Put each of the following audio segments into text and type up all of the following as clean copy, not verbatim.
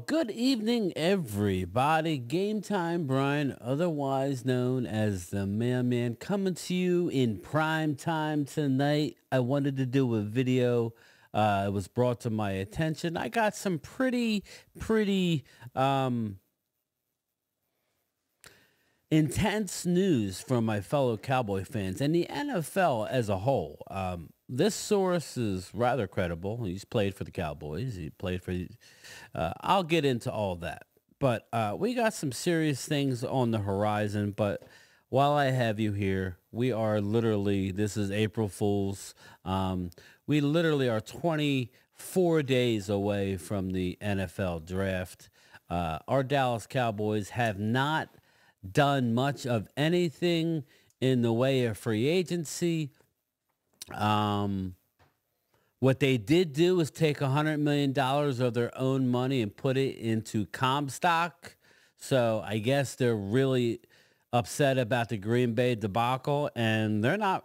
Good evening, everybody. Game Time Brian, otherwise known as the Mailman, coming to you in prime time tonight. I wanted to do a video. It was brought to my attention. I got some pretty um, intense news from my fellow Cowboy fans and the NFL as a whole. This source is rather credible. He's played for the Cowboys. He played for. I'll get into all that, but we got some serious things on the horizon. But while I have you here, we are literally. This is April Fools. We literally are 24 days away from the NFL draft. Our Dallas Cowboys have not done much of anything in the way of free agency. Um, what they did do is take $100 million of their own money and put it into Comstock. So I guess they're really upset about the Green Bay debacle, and they're not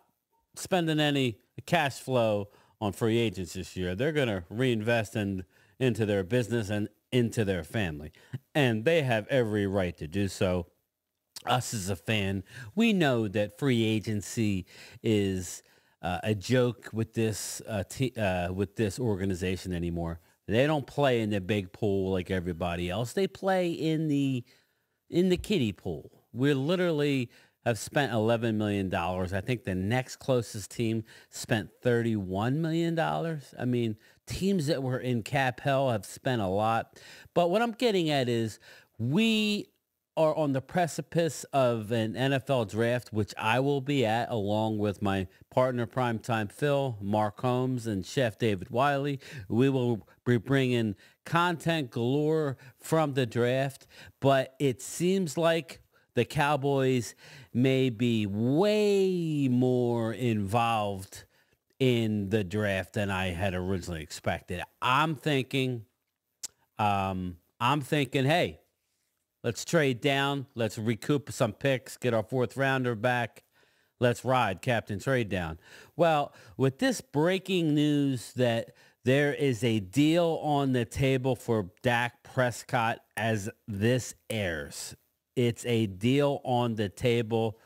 spending any cash flow on free agents this year. They're going to reinvest into their business and into their family, and they have every right to do so. Us as a fan, we know that free agency is a joke with with this organization anymore. They don't play in the big pool like everybody else. They play in the kiddie pool. We literally have spent $11 million. I think the next closest team spent $31 million. I mean, teams that were in cap hell have spent a lot. But what I'm getting at is we are on the precipice of an NFL draft, which I will be at along with my partner, Primetime Phil, Mark Holmes, and Chef David Wiley. We will be bringing content galore from the draft, but it seems like the Cowboys may be way more involved in the draft than I had originally expected. I'm thinking, hey, let's trade down. Let's recoup some picks, get our fourth rounder back. Let's ride, Captain Trade Down. Well, with this breaking news that there is a deal on the table for Dak Prescott as this airs, it's a deal on the table.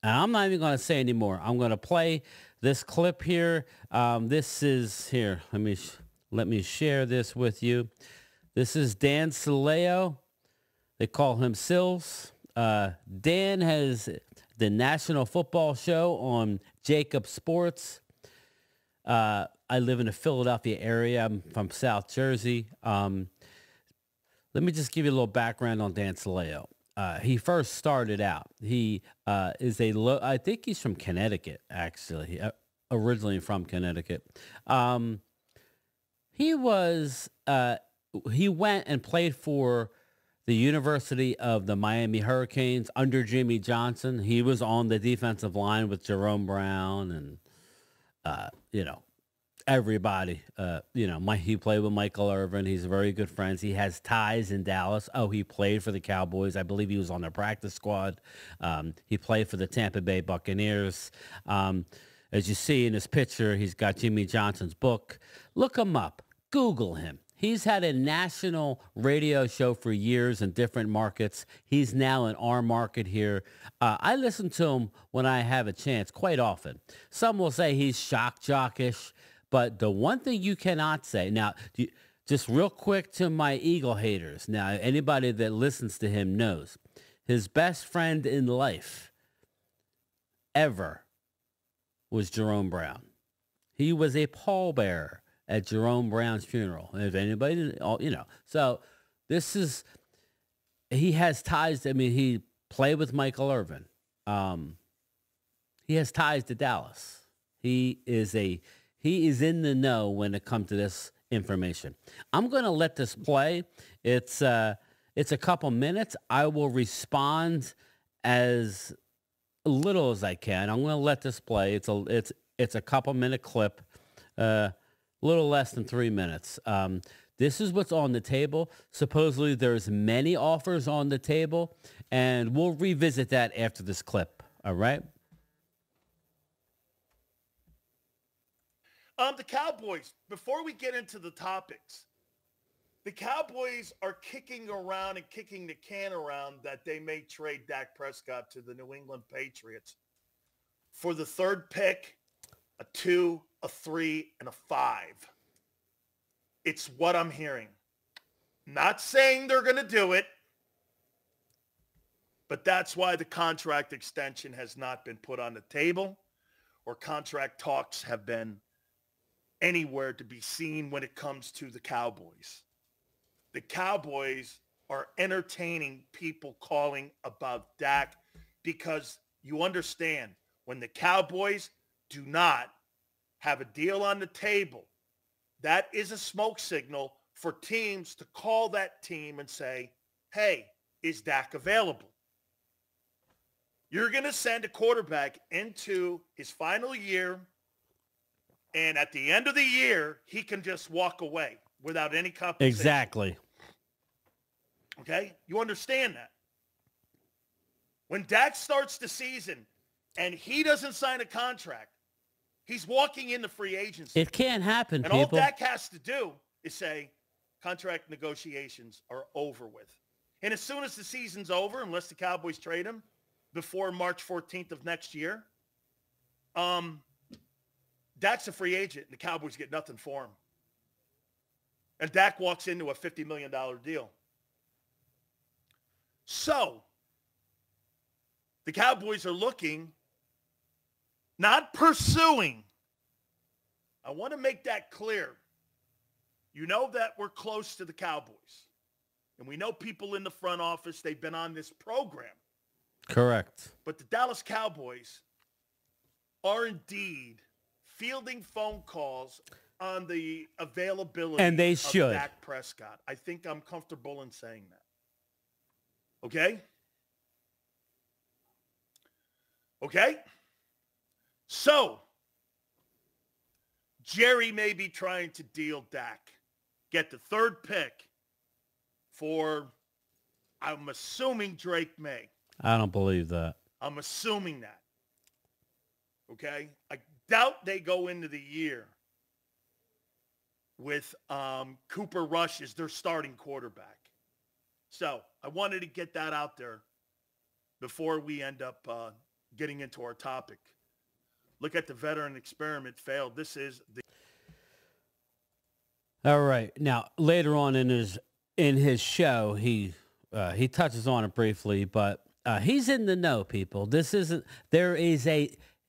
And I'm not even going to say anymore. I'm going to play this clip here. This is here. Let me share this with you. This is Dan Saleo. They call him Sills. Dan has the National Football Show on Jacob Sports. I live in the Philadelphia area. I'm from South Jersey. Let me just give you a little background on Dan Saleo. He first started out. He I think he's from Connecticut, actually. Originally from Connecticut. He was, he went and played for the University of the Miami Hurricanes under Jimmy Johnson. He was on the defensive line with Jerome Brown and, everybody. He played with Michael Irvin. He's very good friends. He has ties in Dallas. Oh, he played for the Cowboys. I believe he was on their practice squad. He played for the Tampa Bay Buccaneers. As you see in this picture, he's got Jimmy Johnson's book. Look him up. Google him. He's had a national radio show for years in different markets. He's now in our market here. I listen to him when I have a chance quite often. Some will say he's shock jockish, but the one thing you cannot say, now, just real quick to my Eagle haters. Now, anybody that listens to him knows his best friend in life ever was Jerome Brown. He was a pallbearer at Jerome Brown's funeral. If anybody, so he has ties. I mean, he played with Michael Irvin. He has ties to Dallas. He is in the know when it comes to this information. I'm going to let this play. It's a couple minutes. I will respond as little as I can. I'm going to let this play. It's a couple minute clip. Little less than 3 minutes. This is what's on the table. Supposedly there's many offers on the table, and we'll revisit that after this clip. All right? The Cowboys, before we get into the topics, The Cowboys are kicking around and kicking the can around that they may trade Dak Prescott to the New England Patriots for the third pick, a 2, a 3, and a 5. It's what I'm hearing. Not saying they're going to do it, but that's why the contract extension has not been put on the table or contract talks have been anywhere to be seen when it comes to the Cowboys. The Cowboys are entertaining people calling about Dak because you understand when the Cowboys do not have a deal on the table, that is a smoke signal for teams to call that team and say, hey, is Dak available? You're going to send a quarterback into his final year, and at the end of the year, he can just walk away without any compensation. Exactly. Okay? You understand that. When Dak starts the season and he doesn't sign a contract, he's walking into free agency. It can't happen, and people. all Dak has to do is say, contract negotiations are over with. And as soon as the season's over, unless the Cowboys trade him before March 14th of next year, Dak's a free agent, and the Cowboys get nothing for him. And Dak walks into a $50 million deal. So, the Cowboys are looking, not pursuing. I want to make that clear. You know that we're close to the Cowboys. And we know people in the front office, they've been on this program. Correct. But the Dallas Cowboys are indeed fielding phone calls on the availability and they of should. Dak Prescott. I think I'm comfortable in saying that. Okay? Okay? So, Jerry may be trying to deal Dak. Get the third pick for, I'm assuming, Drake May. I don't believe that. I'm assuming that. Okay? I doubt they go into the year with Cooper Rush as their starting quarterback. So I wanted to get that out there before we end up getting into our topic. Look at the veteran experiment failed. This is the... All right. Now, later on in his show, he touches on it briefly, but he's in the know, people.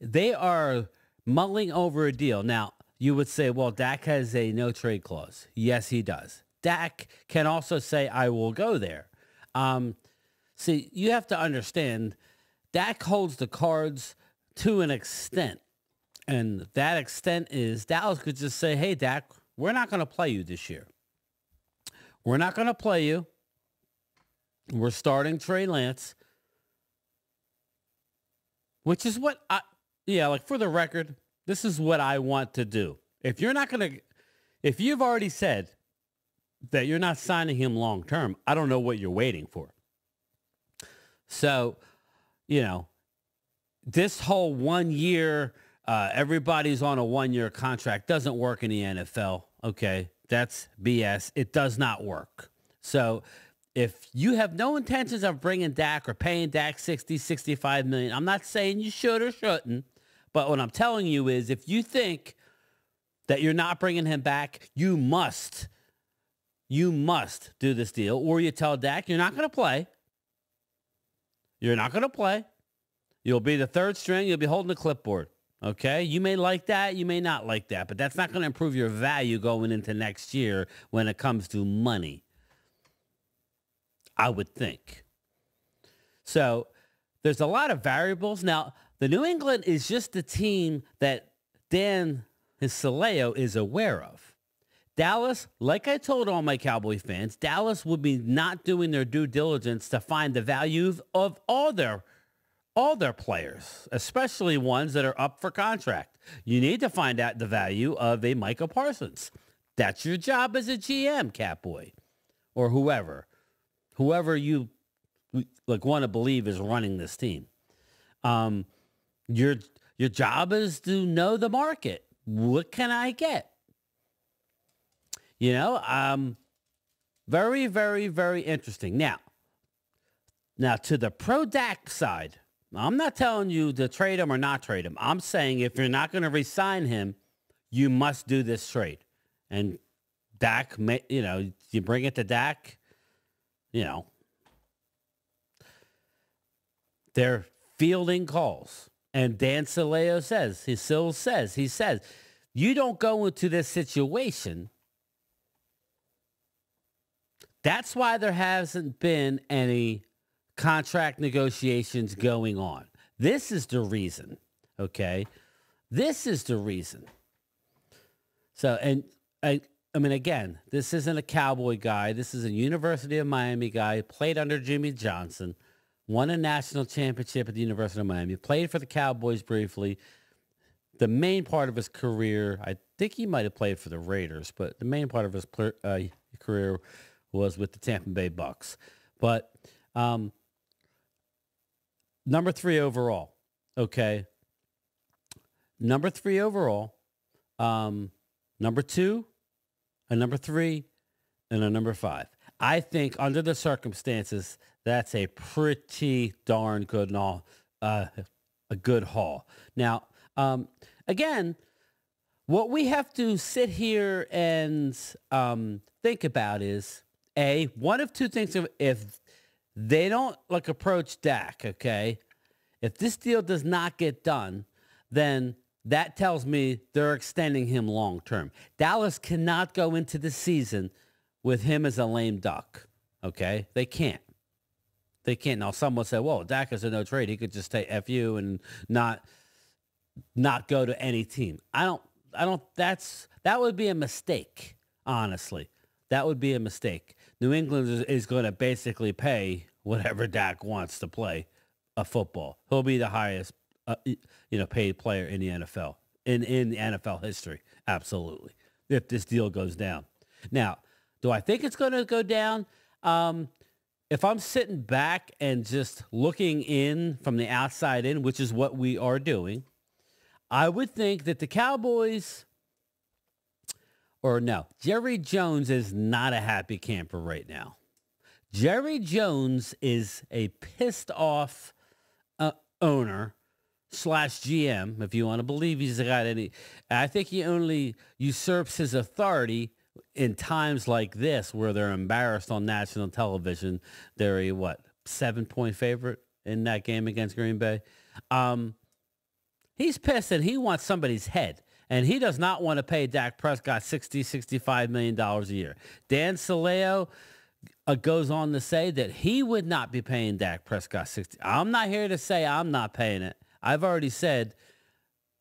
They are mulling over a deal. Now, you would say, well, Dak has a no trade clause. Yes, he does. Dak can also say, I will go there. See, you have to understand, Dak holds the cards to an extent. And that extent is Dallas could just say, hey, Dak, we're not going to play you this year. We're not going to play you. We're starting Trey Lance. Which is what like for the record, this is what I want to do. If you've already said that you're not signing him long term, I don't know what you're waiting for. So, this whole 1 year, everybody's on a 1 year contract doesn't work in the NFL. Okay. That's BS. It does not work. So if you have no intentions of bringing Dak or paying Dak 60, 65 million, I'm not saying you should or shouldn't, but what I'm telling you is if you think that you're not bringing him back, you must do this deal, or you tell Dak you're not going to play. You're not going to play. You'll be the third string. You'll be holding the clipboard. Okay? You may like that. You may not like that, but that's not going to improve your value going into next year when it comes to money, I would think. So there's a lot of variables. Now, the New England is just the team that Dan Hisaleo is aware of. Dallas, like I told all my Cowboy fans, Dallas would be not doing their due diligence to find the value of all their players, especially ones that are up for contract. You need to find out the value of a Micah Parsons. That's your job as a GM, Catboy, or whoever you want to believe is running this team. Your job is to know the market. What can I get? Very, very, very interesting. Now to the pro Dak side, I'm not telling you to trade him or not trade him. I'm saying if you're not going to re-sign him, you must do this trade. And Dak, you bring it to Dak, they're fielding calls. And Dan Saleo says, you don't go into this situation. That's why there hasn't been any contract negotiations going on. This is the reason, okay? This is the reason. So, and I mean, again, this isn't a Cowboy guy. This is a University of Miami guy, played under Jimmy Johnson, won a national championship at the University of Miami, played for the Cowboys briefly. The main part of his career, I think he might have played for the Raiders, but the main part of his career was with the Tampa Bay Bucks. But number 3 overall, okay? Number 3 overall, number 2, a number 3, and a number 5. I think under the circumstances, that's a pretty darn good a good haul. Now, again, what we have to sit here and think about is, one of two things. If they don't approach Dak, okay, if this deal does not get done, then that tells me they're extending him long term. Dallas cannot go into the season with him as a lame duck, okay? They can't. They can't. Now, someone said, well, Dak is a no trade. He could just say F you and not go to any team. That would be a mistake, honestly. That would be a mistake. New England is going to basically pay whatever Dak wants to play a football. He'll be the highest, paid player in the NFL, in the NFL history. Absolutely. If this deal goes down. Now, do I think it's going to go down? If I'm sitting back and just looking in from the outside in, which is what we are doing, I would think that the Cowboys, Jerry Jones is not a happy camper right now. Jerry Jones is a pissed off owner / GM, if you want to believe he's got any. I think he only usurps his authority in times like this where they're embarrassed on national television. They're a 7-point favorite in that game against Green Bay. He's pissed and he wants somebody's head. And he does not want to pay Dak Prescott $65 million a year. Dan Saleo goes on to say that he would not be paying Dak Prescott $60. I'm not here to say I'm not paying it. I've already said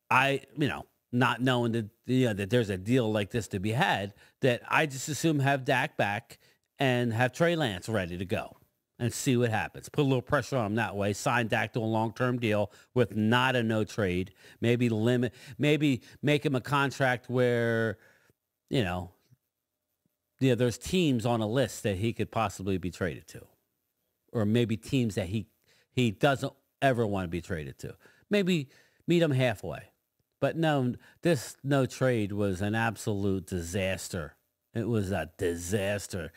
not knowing that that there's a deal like this to be had, that I just assume have Dak back and have Trey Lance ready to go and see what happens. Put a little pressure on him that way. Sign Dak to a long-term deal with not a no trade. Maybe make him a contract where, there's teams on a list that he could possibly be traded to, or maybe teams that he doesn't ever want to be traded to. Maybe meet him halfway. But no, this no trade was an absolute disaster. It was a disaster.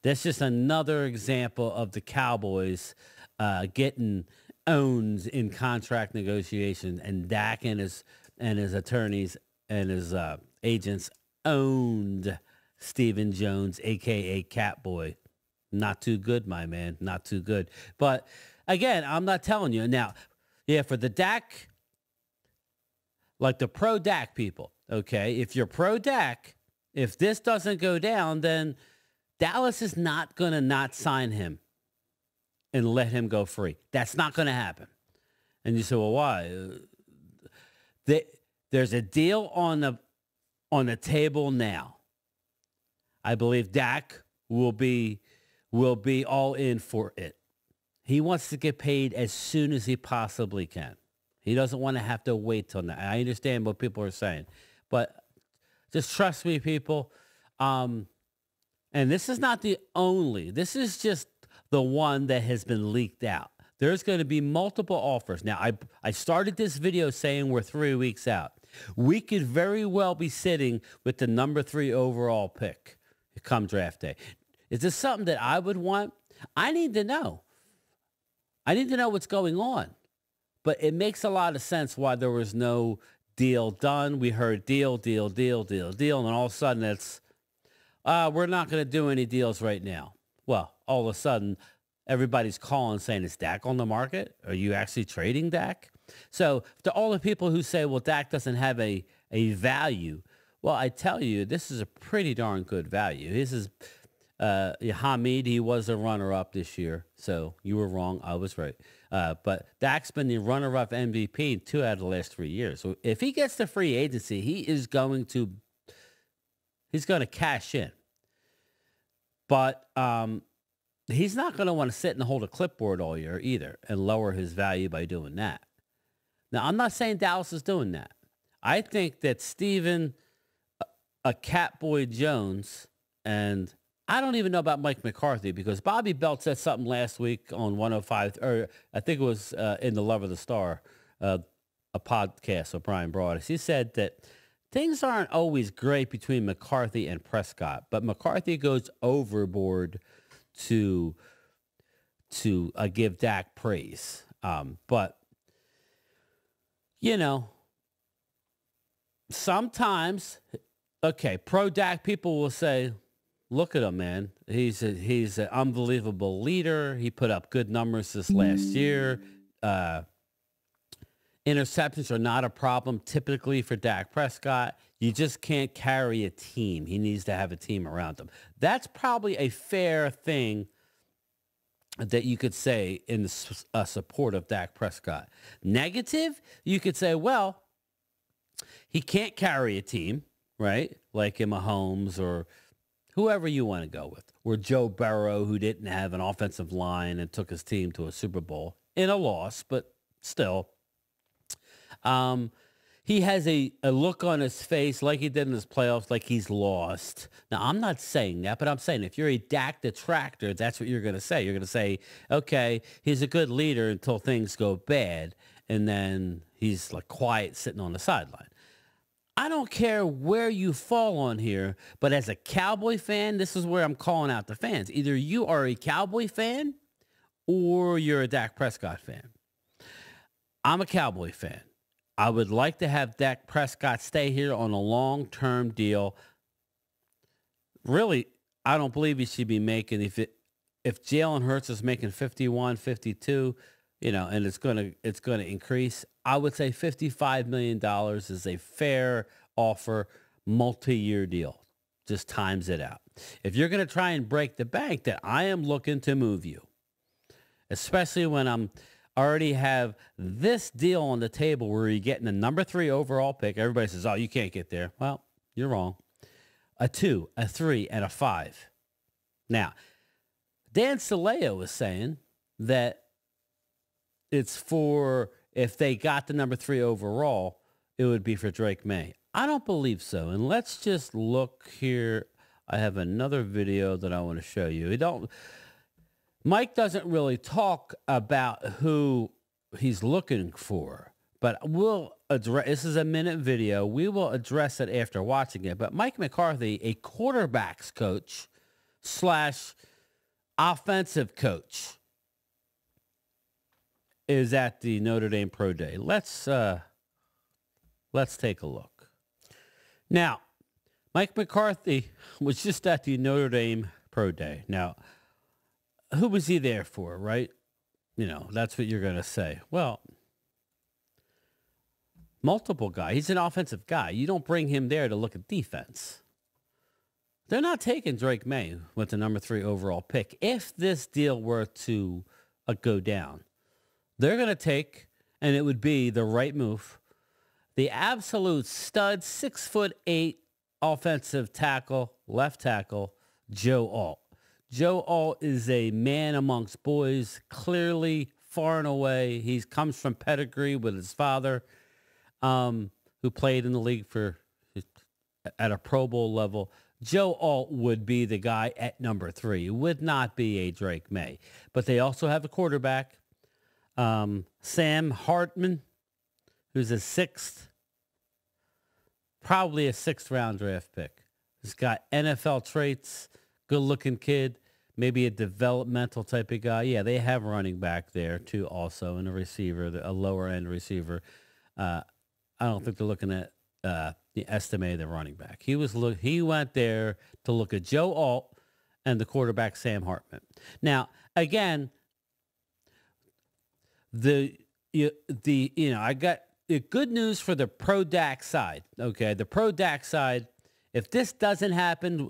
That's just another example of the Cowboys getting owned in contract negotiations, and Dak and his attorneys and his agents owned Stephen Jones, a.k.a. Catboy. Not too good, my man. Not too good. But, again, I'm not telling you. Now, for the Dak, like the pro-Dak people, okay, if you're pro-Dak, if this doesn't go down, then Dallas is not going to not sign him and let him go free. That's not going to happen. And you say, well, why? There's a deal on the table now. I believe Dak will be all in for it. He wants to get paid as soon as he possibly can. He doesn't want to have to wait till now. I understand what people are saying, but just trust me, people. And this is not the only. This is just the one that has been leaked out. There's going to be multiple offers. Now, I started this video saying we're 3 weeks out. We could very well be sitting with the number 3 overall pick come draft day. Is this something that I would want? I need to know. I need to know what's going on. But it makes a lot of sense why there was no deal done. We heard deal, deal, deal, deal, deal, and all of a sudden it's, we're not going to do any deals right now. Well, all of a sudden, everybody's calling saying, is Dak on the market? Are you actually trading Dak? So to all the people who say, well, Dak doesn't have a value, well, I tell you, this is a pretty darn good value. This is Hamid. He was a runner-up this year, so you were wrong. I was right. But Dak's been the runner-up MVP in 2 out of the last 3 years. So if he gets the free agency, he's going to cash in. But he's not going to want to sit and hold a clipboard all year either and lower his value by doing that. Now, I'm not saying Dallas is doing that. I think that Steven, a Catboy Jones, and I don't even know about Mike McCarthy because Bobby Belt said something last week on 105, or I think it was in the Love of the Star, a podcast of Brian Broaddus. He said that things aren't always great between McCarthy and Prescott, but McCarthy goes overboard to give Dak praise. But, you know, sometimes, okay, pro Dak people will say, look at him, man. He's an unbelievable leader. He put up good numbers this last year. Interceptions are not a problem typically for Dak Prescott. You just can't carry a team. He needs to have a team around him. That's probably a fair thing that you could say in support of Dak Prescott. Negative, you could say, well, he can't carry a team, right? Like in Mahomes or whoever you want to go with. Or Joe Burrow, who didn't have an offensive line and took his team to a Super Bowl in a loss, but still. He has a look on his face like he did in his playoffs, like he's lost. Now, I'm not saying that, but I'm saying if you're a Dak detractor, that's what you're going to say. You're going to say, okay, he's a good leader until things go bad, and then he's like quiet sitting on the sideline. I don't care where you fall on here, but as a Cowboy fan, this is where I'm calling out the fans. Either you are a Cowboy fan or you're a Dak Prescott fan. I'm a Cowboy fan. I would like to have Dak Prescott stay here on a long-term deal. Really, I don't believe he should be making, if Jalen Hurts is making 51, 52, you know, and it's going to increase, I would say $55 million is a fair offer, multi-year deal. Just times it out. If you're going to try and break the bank, then I am looking to move you, especially when I'm already have this deal on the table where you're getting the number 3 overall pick. Everybody says, oh, you can't get there. Well, you're wrong. A 2, a 3, and a 5. Now, Dan Saleo was saying that it's for, if they got the number 3 overall, it would be for Drake May. I don't believe so. And let's just look here. I have another video that I want to show you. Mike doesn't really talk about who he's looking for, but we'll address, this is a minute video. We will address it after watching it. But Mike McCarthy, a quarterbacks coach / offensive coach, is at the Notre Dame Pro Day. Let's take a look. Now, Mike McCarthy was just at the Notre Dame Pro Day. Now, who was he there for, right? You know, that's what you're going to say. Well, multiple guy. He's an offensive guy. You don't bring him there to look at defense. They're not taking Drake May with the number 3 overall pick. If this deal were to go down, they're going to take, and it would be the right move, the absolute stud, 6'8" offensive tackle, left tackle, Joe Alt. Joe Alt is a man amongst boys, clearly far and away. He comes from pedigree with his father, who played in the league at a Pro Bowl level. Joe Alt would be the guy at number 3. It would not be a Drake May. But they also have a quarterback, Sam Hartman, who's probably a 6th round draft pick. He's got NFL traits, good-looking kid. maybe a developmental type of guy. Yeah, they have running back there too, also, and a receiver, a lower end receiver. I don't think they're looking at the estimated running back. He went there to look at Joe Alt and the quarterback Sam Hartman. Now, again, I got good news for the pro Dak side. Okay, the pro Dak side. If this doesn't happen,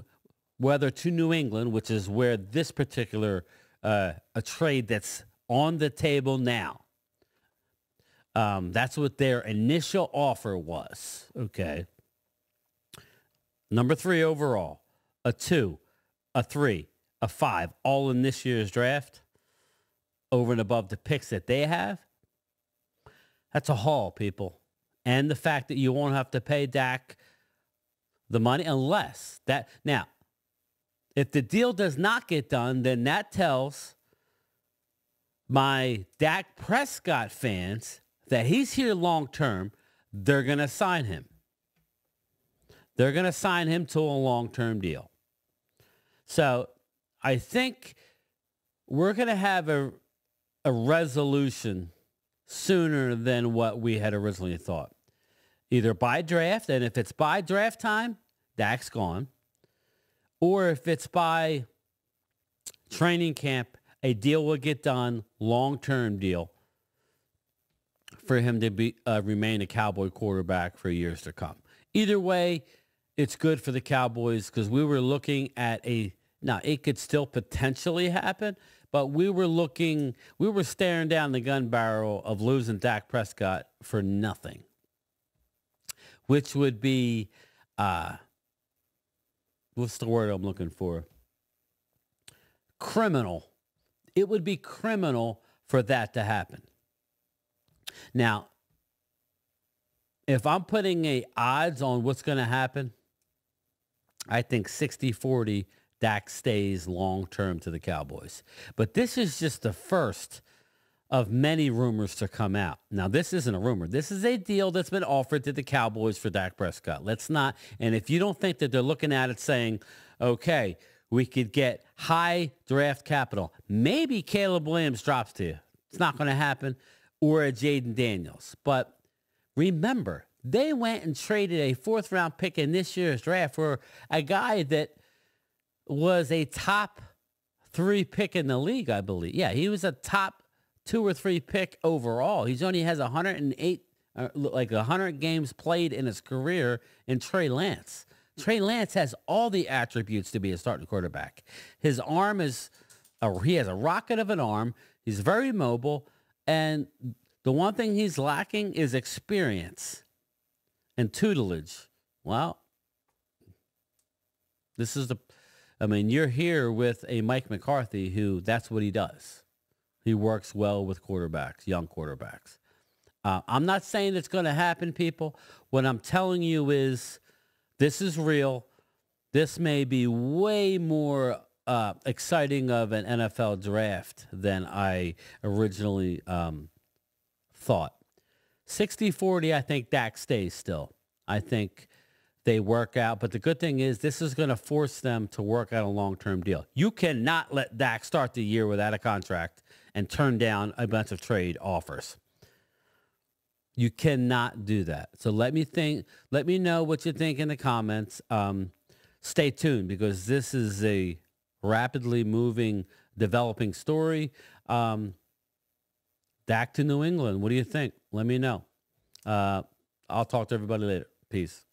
whether to New England, which is where this particular a trade that's on the table now. That's what their initial offer was. Okay. Number 3 overall, a 2, a 3, a 5, all in this year's draft, over and above the picks that they have. That's a haul, people. And the fact that you won't have to pay Dak the money unless that. Now, if the deal does not get done, then that tells my Dak Prescott fans that he's here long term. They're going to sign him. They're going to sign him to a long-term deal. So I think we're going to have a resolution sooner than what we had originally thought. Either by draft, and if it's by draft time, Dak's gone. Or if it's by training camp, a deal will get done, long-term deal, for him to remain a Cowboy quarterback for years to come. Either way, it's good for the Cowboys because we were looking at now it could still potentially happen, but we were staring down the gun barrel of losing Dak Prescott for nothing, which would be, what's the word I'm looking for? Criminal. It would be criminal for that to happen. Now, if I'm putting odds on what's going to happen, I think 60-40 Dak stays long-term to the Cowboys. But this is just the first of many rumors to come out. Now, this isn't a rumor. This is a deal that's been offered to the Cowboys for Dak Prescott. Let's not, and if you don't think that they're looking at it saying, okay, we could get high draft capital, maybe Caleb Williams drops to you. It's not going to happen. Or a Jaden Daniels. But remember, they went and traded a 4th-round pick in this year's draft for a guy that was a top 3 pick in the league, I believe. Yeah, he was a top 2 or 3 pick overall. He only has 108, 100 games played in his career in Trey Lance. Trey Lance has all the attributes to be a starting quarterback. His arm he has a rocket of an arm. He's very mobile. And the one thing he's lacking is experience and tutelage. Well, you're here with a Mike McCarthy who that's what he does. He works well with quarterbacks, young quarterbacks. I'm not saying it's going to happen, people. What I'm telling you is this is real. This may be way more exciting of an NFL draft than I originally thought. 60-40, I think Dak stays still. I think they work out. But the good thing is this is going to force them to work out a long-term deal. You cannot let Dak start the year without a contract and turn down a bunch of trade offers. You cannot do that. So let me know what you think in the comments. Stay tuned because this is a rapidly moving, developing story. Dak to New England. What do you think? Let me know. I'll talk to everybody later. Peace.